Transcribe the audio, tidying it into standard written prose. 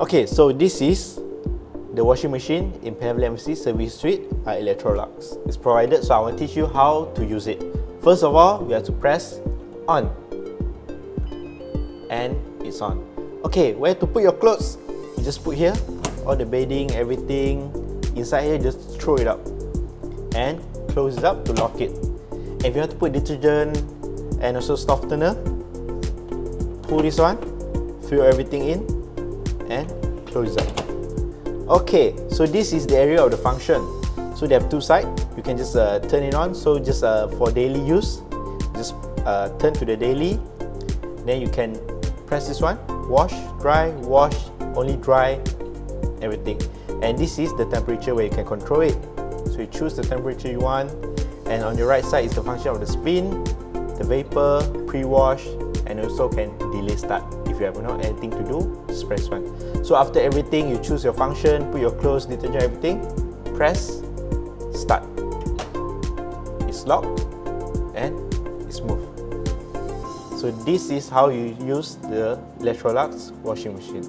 Okay, so this is the washing machine in Pavilion Embassy service suite by Electrolux. It's provided, so I will teach you how to use it. First of all, we have to press on, and it's on. Okay, where to put your clothes? You just put here, all the bedding, everything inside here, just throw it up and close it up to lock it. If you have to put detergent and also softener, pull this one, fill everything in and close it up. Okay, so this is the area of the function. So they have two sides. You can just turn it on. So just for daily use, just turn to the daily. Then you can press this one, wash, wash, only dry, everything. And this is the temperature where you can control it. So you choose the temperature you want. And on the right side is the function of the spin, the vapor, pre-wash, and also can delay start. If you have not anything to do, just press 1. So after everything, you choose your function, put your clothes, detergent, everything, press start. It's locked and it's moved. So this is how you use the Electrolux washing machine.